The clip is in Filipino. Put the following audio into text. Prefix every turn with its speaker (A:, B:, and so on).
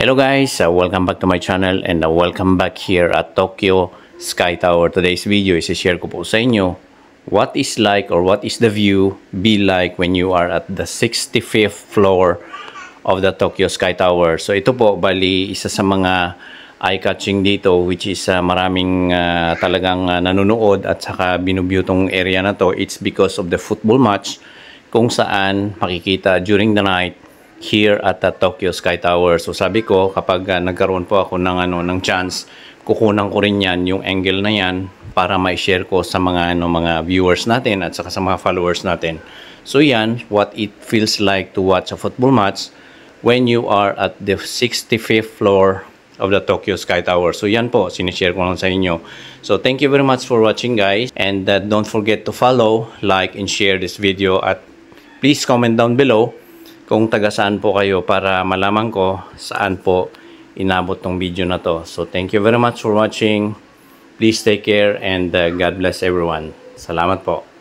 A: Hello guys, welcome back to my channel and welcome back here at Tokyo Sky Tower. Today's video is i-share ko po sa inyo what is like or what is the view be like when you are at the 65th floor of the Tokyo Sky Tower. So ito po bali isa sa mga eye-catching dito, which is maraming talagang nanonood at saka binubview tong area na to. It's because of the football match kung saan makikita during the night here at the Tokyo Sky Tower. So sabi ko, kapag nagkaroon po ako ng chance, kukunan ko rin yan, yung angle na yan, para ma-share ko sa mga mga viewers natin at saka sa mga followers natin. So yan, what it feels like to watch a football match when you are at the 65th floor of the Tokyo Sky Tower. So yan po, sinishare ko lang sa inyo. So thank you very much for watching guys, and don't forget to follow, like, and share this video, at please comment down below kung taga saan po kayo para malaman ko saan po inabot tong video na to. So thank you very much for watching. Please take care and God bless everyone. Salamat po.